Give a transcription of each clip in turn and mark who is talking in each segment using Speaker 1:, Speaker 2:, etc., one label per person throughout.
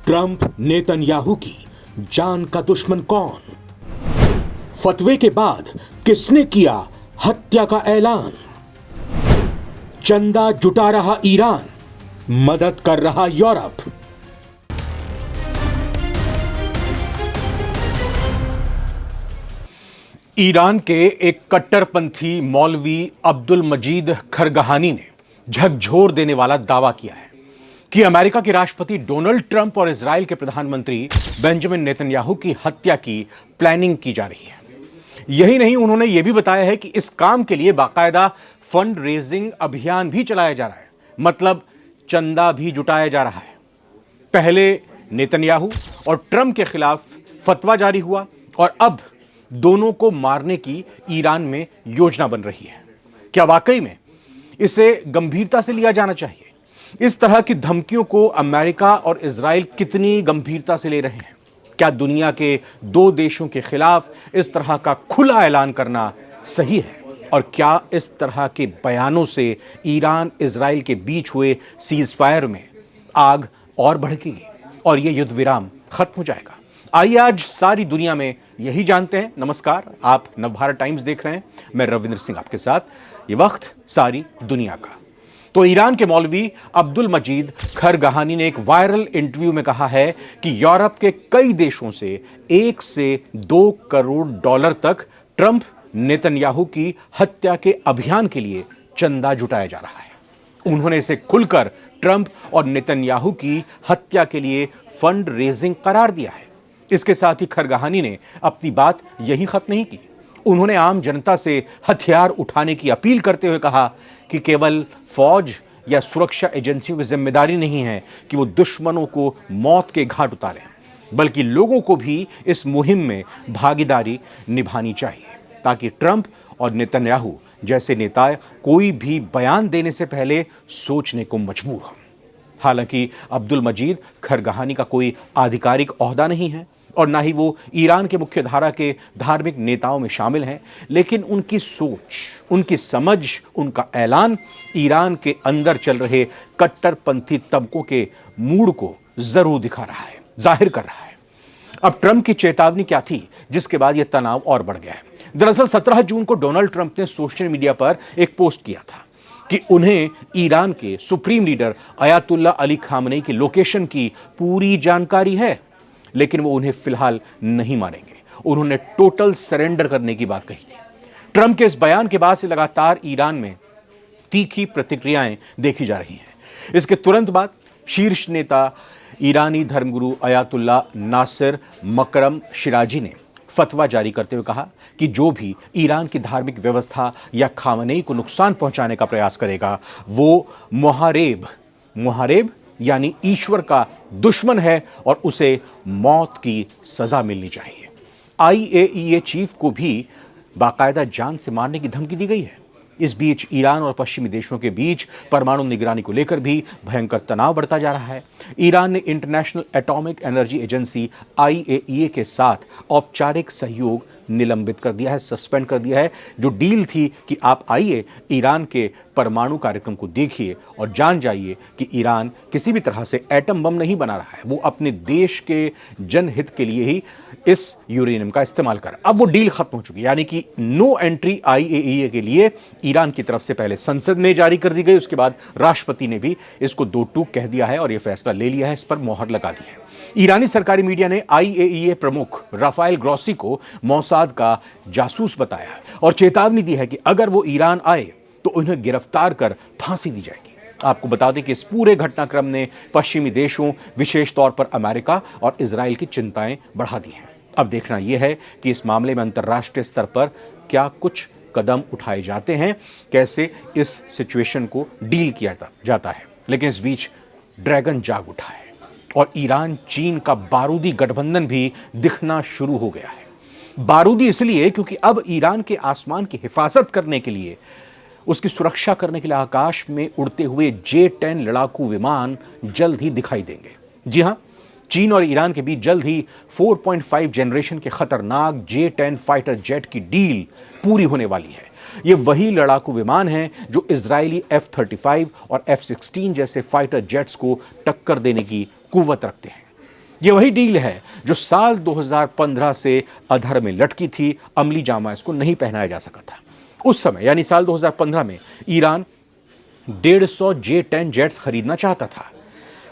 Speaker 1: Trump Netanyahu की जान का दुश्मन कौन? फतवे के बाद किसने किया हत्या का ऐलान? चंदा जुटा रहा ईरान, मदद कर रहा यूरोप।
Speaker 2: ईरान के एक कट्टरपंथी मौलवी अब्दुल मजीद खरगहानी ने झकझोर देने वाला दावा किया है कि अमेरिका के राष्ट्रपति डोनाल्ड ट्रंप और इजराइल के प्रधानमंत्री बेंजामिन नेतन्याहू की हत्या की प्लानिंग की जा रही है। यही नहीं, उन्होंने यह भी बताया है कि इस काम के लिए बाकायदा फंड रेजिंग अभियान भी चलाया जा रहा है, मतलब चंदा भी जुटाया जा रहा है। पहले नेतन्याहू और ट्रंप के खिलाफ फतवा जारी हुआ और अब दोनों को मारने की ईरान में योजना बन रही है। क्या वाकई में इसे गंभीरता से लिया जाना चाहिए? इस तरह की धमकियों को अमेरिका और इजराइल कितनी गंभीरता से ले रहे हैं? क्या दुनिया के दो देशों के खिलाफ इस तरह का खुला ऐलान करना सही है? और क्या इस तरह के बयानों से ईरान इजराइल के बीच हुए सीजफायर में आग और भड़केगी और यह युद्ध विराम खत्म हो जाएगा? आइए आज सारी दुनिया में यही जानते हैं। नमस्कार, आप नवभारत टाइम्स देख रहे हैं। मैं रविंद्र सिंह आपके साथ। ये वक्त सारी दुनिया का। तो ईरान के मौलवी अब्दुल मजीद खरगहानी ने एक वायरल इंटरव्यू में कहा है कि यूरोप के कई देशों से 1 से 2 करोड़ डॉलर तक ट्रंप नेतन्याहू की हत्या के अभियान के लिए चंदा जुटाया जा रहा है। उन्होंने इसे खुलकर ट्रंप और नेतन्याहू की हत्या के लिए फंड रेजिंग करार दिया है। इसके साथ ही खरगहानी ने अपनी बात यही खत्म नहीं की। उन्होंने आम जनता से हथियार उठाने की अपील करते हुए कहा कि केवल फौज या सुरक्षा एजेंसियों की जिम्मेदारी नहीं है कि वो दुश्मनों को मौत के घाट उतारें, बल्कि लोगों को भी इस मुहिम में भागीदारी निभानी चाहिए, ताकि ट्रंप और नेतन्याहू जैसे नेता कोई भी बयान देने से पहले सोचने को मजबूर हों। हालांकि अब्दुल मजीद खरगहानी का कोई आधिकारिक ओहदा नहीं है और ना ही वो ईरान के मुख्य धारा के धार्मिक नेताओं में शामिल हैं, लेकिन उनकी सोच, उनकी समझ, उनका ऐलान ईरान के अंदर चल रहे कट्टरपंथी तबकों के मूड को जरूर दिखा रहा है, जाहिर कर रहा है। अब ट्रंप की चेतावनी क्या थी जिसके बाद यह तनाव और बढ़ गया है? दरअसल 17 जून को डोनाल्ड ट्रंप ने सोशल मीडिया पर एक पोस्ट किया था कि उन्हें ईरान के supreme leader Ayatollah Ali Khamenei की लोकेशन की पूरी जानकारी है, लेकिन वो उन्हें फिलहाल नहीं मारेंगे। उन्होंने टोटल सरेंडर करने की बात कही थी। ट्रंप के इस बयान के बाद से लगातार ईरान में तीखी प्रतिक्रियाएं देखी जा रही हैं। इसके तुरंत बाद शीर्ष नेता ईरानी धर्मगुरु अयातुल्ला नासिर मकरम शिराजी ने फतवा जारी करते हुए कहा कि जो भी ईरान की धार्मिक व्यवस्था या खामनेई को नुकसान पहुंचाने का प्रयास करेगा वो मुहारेब यानी ईश्वर का दुश्मन है और उसे मौत की सजा मिलनी चाहिए। IAEA चीफ को भी बाकायदा जान से मारने की धमकी दी गई है। इस बीच ईरान और पश्चिमी देशों के बीच परमाणु निगरानी को लेकर भी भयंकर तनाव बढ़ता जा रहा है। ईरान ने international atomic energy agency IAEA के साथ औपचारिक सहयोग निलंबित कर दिया है, सस्पेंड कर दिया है। जो डील थी कि आप आइए ईरान के परमाणु कार्यक्रम को देखिए और जान जाइए कि ईरान किसी भी तरह से एटम बम नहीं बना रहा है, वो अपने देश के जनहित के लिए ही इस यूरेनियम का इस्तेमाल कर। अब वो डील खत्म हो चुकी है, यानी कि नो एंट्री IAEA के लिए ईरान की तरफ से पहले संसद में जारी कर दी गई, उसके बाद राष्ट्रपति ने भी इसको दो टूक कह दिया है और यह फैसला ले लिया है, इस पर मोहर लगा दी है। ईरानी सरकारी मीडिया ने IAEA प्रमुख राफेल ग्रॉसी को मोसाद का जासूस बताया और चेतावनी दी है कि अगर वो ईरान आए तो उन्हें गिरफ्तार कर फांसी दी जाएगी। आपको बता दें कि इस पूरे घटनाक्रम ने पश्चिमी देशों, विशेष तौर पर अमेरिका और इजराइल की चिंताएं बढ़ा दी हैं। अब देखना यह है कि इस मामले में अंतर्राष्ट्रीय स्तर पर क्या कुछ कदम उठाए जाते हैं, कैसे इस सिचुएशन को डील किया जाता है। लेकिन इस बीच ड्रैगन जाग उठा है और ईरान चीन का बारूदी गठबंधन भी दिखना शुरू हो गया है। बारूदी इसलिए क्योंकि अब ईरान के आसमान की हिफाजत करने के लिए, उसकी सुरक्षा करने के लिए आकाश में उड़ते हुए J-10 लड़ाकू विमान जल्द ही दिखाई देंगे। जी हां, चीन और ईरान के बीच जल्द ही 4.5 जनरेशन के खतरनाक J-10 फाइटर जेट की डील पूरी होने वाली है। ये वही लड़ाकू विमान हैं जो इजरायली F-35 और F-16 जैसे फाइटर जेट्स को टक्कर देने की कुव्वत रखते हैं। ये वही डील है जो साल 2015 से अधर में लटकी थी, अमली जामा इसको नहीं पहनाया जा सका था। उस समय यानी साल 2015 में ईरान 150 J-10 जेट्स खरीदना चाहता था,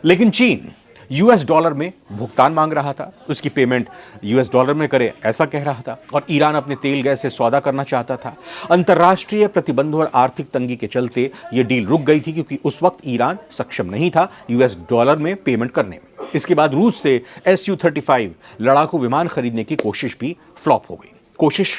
Speaker 2: लेकिन चीन यूएस डॉलर में भुगतान मांग रहा था, उसकी पेमेंट यूएस डॉलर में करे ऐसा कह रहा था, और ईरान अपने तेल गैस से सौदा करना चाहता था। अंतर्राष्ट्रीय प्रतिबंधों और आर्थिक तंगी के चलते यह डील रुक गई थी, क्योंकि उस वक्त ईरान सक्षम नहीं था यूएस डॉलर में पेमेंट करने में। इसके बाद रूस से Su-35 लड़ाकू विमान खरीदने की कोशिश भी फ्लॉप हो गई। कोशिश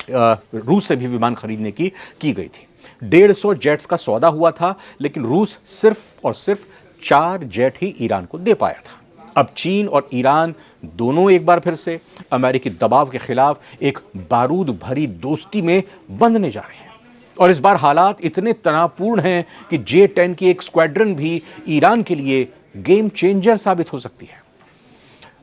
Speaker 2: रूस से भी विमान खरीदने की गई थी। 150 जेट्स का सौदा हुआ था, लेकिन रूस सिर्फ और सिर्फ 4 जेट ही ईरान को दे पाया था। अब चीन और ईरान दोनों एक बार फिर से अमेरिकी दबाव के खिलाफ एक बारूद भरी दोस्ती में बंधने जा रहे हैं, और इस बार हालात इतने तनावपूर्ण हैं कि J-10 की एक स्क्वाड्रन भी ईरान के लिए गेम चेंजर साबित हो सकती है।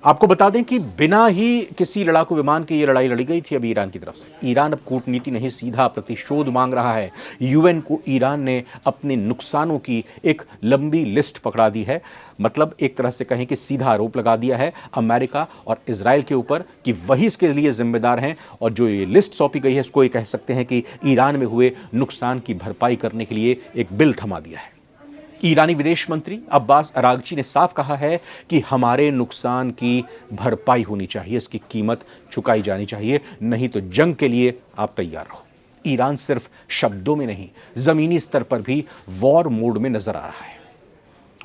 Speaker 2: आपको बता दें कि बिना ही किसी लड़ाकू विमान की ये लड़ाई लड़ी गई थी अभी ईरान की तरफ से। ईरान अब कूटनीति नहीं, सीधा प्रतिशोध मांग रहा है। यूएन को ईरान ने अपने नुकसानों की एक लंबी लिस्ट पकड़ा दी है। मतलब एक तरह से कहें कि सीधा आरोप लगा दिया है अमेरिका और इजराइल के ऊपर कि वही इसके लिए जिम्मेदार हैं, और जो ये लिस्ट सौंपी गई है इसको ये कह सकते हैं कि ईरान में हुए नुकसान की भरपाई करने के लिए एक बिल थमा दिया है। ईरानी विदेश मंत्री अब्बास अरागची ने साफ कहा है कि हमारे नुकसान की भरपाई होनी चाहिए, इसकी कीमत चुकाई जानी चाहिए, नहीं तो जंग के लिए आप तैयार रहो। ईरान सिर्फ शब्दों में नहीं, जमीनी स्तर पर भी वॉर मोड में नजर आ रहा है।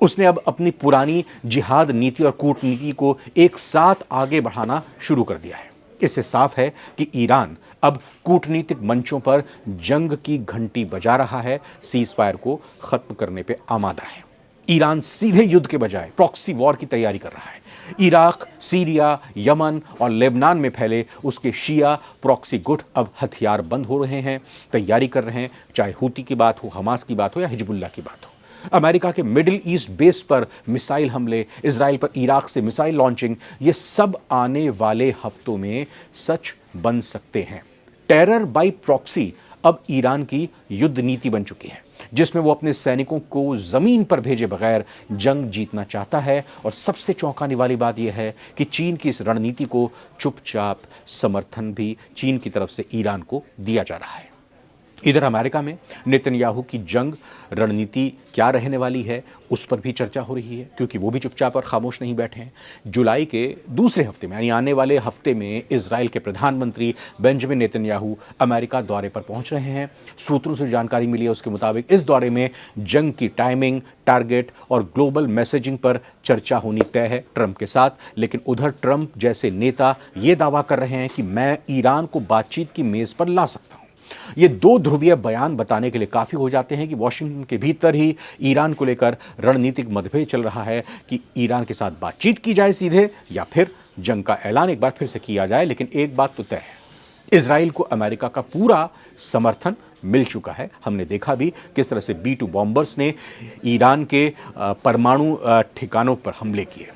Speaker 2: उसने अब अपनी पुरानी जिहाद नीति और कूटनीति को एक साथ आगे बढ़ाना शुरू कर दिया है। इससे साफ है कि ईरान अब कूटनीतिक मंचों पर जंग की घंटी बजा रहा है, सीज फायर को खत्म करने पे आमादा है। ईरान सीधे युद्ध के बजाय प्रॉक्सी वॉर की तैयारी कर रहा है। इराक, सीरिया, यमन और लेबनान में फैले उसके शिया प्रॉक्सी गुट अब हथियार बंद हो रहे हैं, तैयारी कर रहे हैं, चाहे हूती की बात हो, हमास की बात हो या हिजबुल्लाह की बात हो। अमेरिका के मिडिल ईस्ट बेस पर मिसाइल हमले, इजराइल पर इराक से मिसाइल लॉन्चिंग, ये सब आने वाले हफ्तों में सच बन सकते हैं। टेरर बाय प्रॉक्सी अब ईरान की युद्ध नीति बन चुकी है, जिसमें वो अपने सैनिकों को जमीन पर भेजे बगैर जंग जीतना चाहता है। और सबसे चौंकाने वाली बात यह है कि चीन की इस रणनीति को चुपचाप समर्थन भी चीन की तरफ से ईरान को दिया जा रहा है। इधर अमेरिका में नेतन्याहू की जंग रणनीति क्या रहने वाली है, उस पर भी चर्चा हो रही है, क्योंकि वो भी चुपचाप और खामोश नहीं बैठे हैं। जुलाई के दूसरे हफ्ते में यानी आने वाले हफ्ते में इजराइल के प्रधानमंत्री बेंजामिन नेतन्याहू अमेरिका दौरे पर पहुंच रहे हैं। सूत्रों से जानकारी मिली है उसके मुताबिक इस दौरे में जंग की टाइमिंग, टारगेट और ग्लोबल मैसेजिंग पर चर्चा होनी तय है ट्रंप के साथ। लेकिन उधर ट्रंप जैसे नेता ये दावा कर रहे हैं कि मैं ईरान को बातचीत की मेज पर ला सकता हूं। ये दो ध्रुवीय बयान बताने के लिए काफी हो जाते हैं कि वॉशिंगटन के भीतर ही ईरान को लेकर रणनीतिक मतभेद चल रहा है कि ईरान के साथ बातचीत की जाए सीधे, या फिर जंग का ऐलान एक बार फिर से किया जाए। लेकिन एक बात तो तय है, इजराइल को अमेरिका का पूरा समर्थन मिल चुका है। हमने देखा भी किस तरह से B-2 बॉम्बर्स ने ईरान के परमाणु ठिकानों पर हमले किए।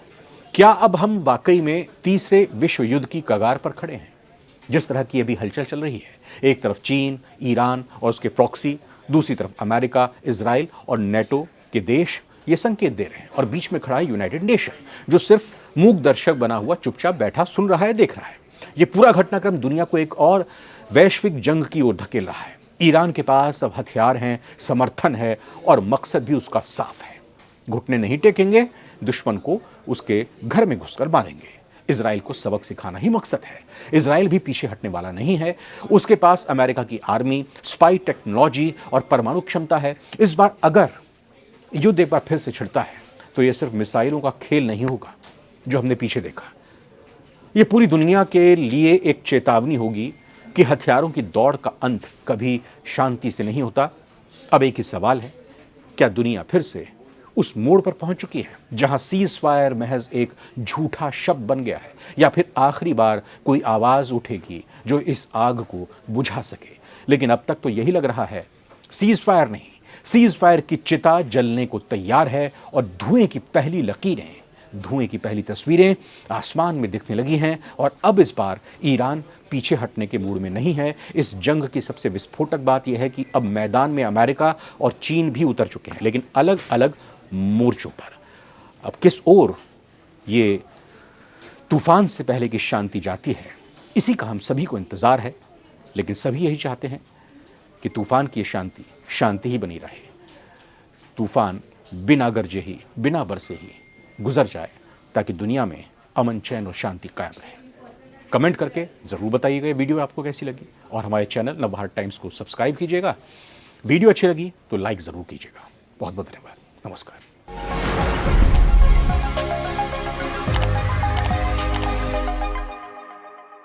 Speaker 2: क्या अब हम वाकई में तीसरे विश्व युद्ध की कगार पर खड़े हैं? जिस तरह की अभी हलचल चल रही है, एक तरफ चीन, ईरान और उसके प्रॉक्सी, दूसरी तरफ अमेरिका, इजराइल और नेटो के देश ये संकेत दे रहे हैं, और बीच में खड़ा है यूनाइटेड नेशन, जो सिर्फ मूक दर्शक बना हुआ चुपचाप बैठा सुन रहा है, देख रहा है। ये पूरा घटनाक्रम दुनिया को एक और वैश्विक जंग की ओर धकेल रहा है। ईरान के पास अब हथियार हैं, समर्थन है, और मकसद भी उसका साफ है। घुटने नहीं टेकेंगे, दुश्मन को उसके घर में घुसकर मारेंगे। इजराइल को सबक सिखाना ही मकसद है। इजराइल भी पीछे हटने वाला नहीं है। उसके पास अमेरिका की आर्मी, स्पाई टेक्नोलॉजी और परमाणु क्षमता है। इस बार अगर युद्ध एक बार फिर से छिड़ता है तो यह सिर्फ मिसाइलों का खेल नहीं होगा जो हमने पीछे देखा। यह पूरी दुनिया के लिए एक चेतावनी होगी कि हथियारों की दौड़ का अंत कभी शांति से नहीं होता। अब एक ही सवाल है, क्या दुनिया फिर से उस मोड़ पर पहुंच चुकी है जहां सीज फायर महज एक झूठा शब्द बन गया है, या फिर आखिरी बार कोई आवाज उठेगी जो इस आग को बुझा सके? लेकिन अब तक तो यही लग रहा है, सीज फायर नहीं, सीज फायर की चिता जलने को तैयार है, और धुएं की पहली लकीरें, धुएं की पहली तस्वीरें आसमान में दिखने लगी हैं। और अब इस बार ईरान पीछे हटने के मूड में नहीं है। इस जंग की सबसे विस्फोटक बात यह है कि अब मैदान में अमेरिका और चीन भी उतर चुके हैं, लेकिन अलग अलग मोर्चों पर। अब किस ओर ये तूफान से पहले की शांति जाती है, इसी का हम सभी को इंतजार है। लेकिन सभी यही चाहते हैं कि तूफान की शांति शांति ही बनी रहे, तूफान बिना गरजे ही बिना बरसे ही गुजर जाए, ताकि दुनिया में अमन चैन और शांति कायम रहे। कमेंट करके ज़रूर बताइएगा ये वीडियो आपको कैसी लगी, और हमारे चैनल नवभारत टाइम्स को सब्सक्राइब कीजिएगा। वीडियो अच्छी लगी तो लाइक ज़रूर कीजिएगा। बहुत बहुत धन्यवाद। नमस्कार।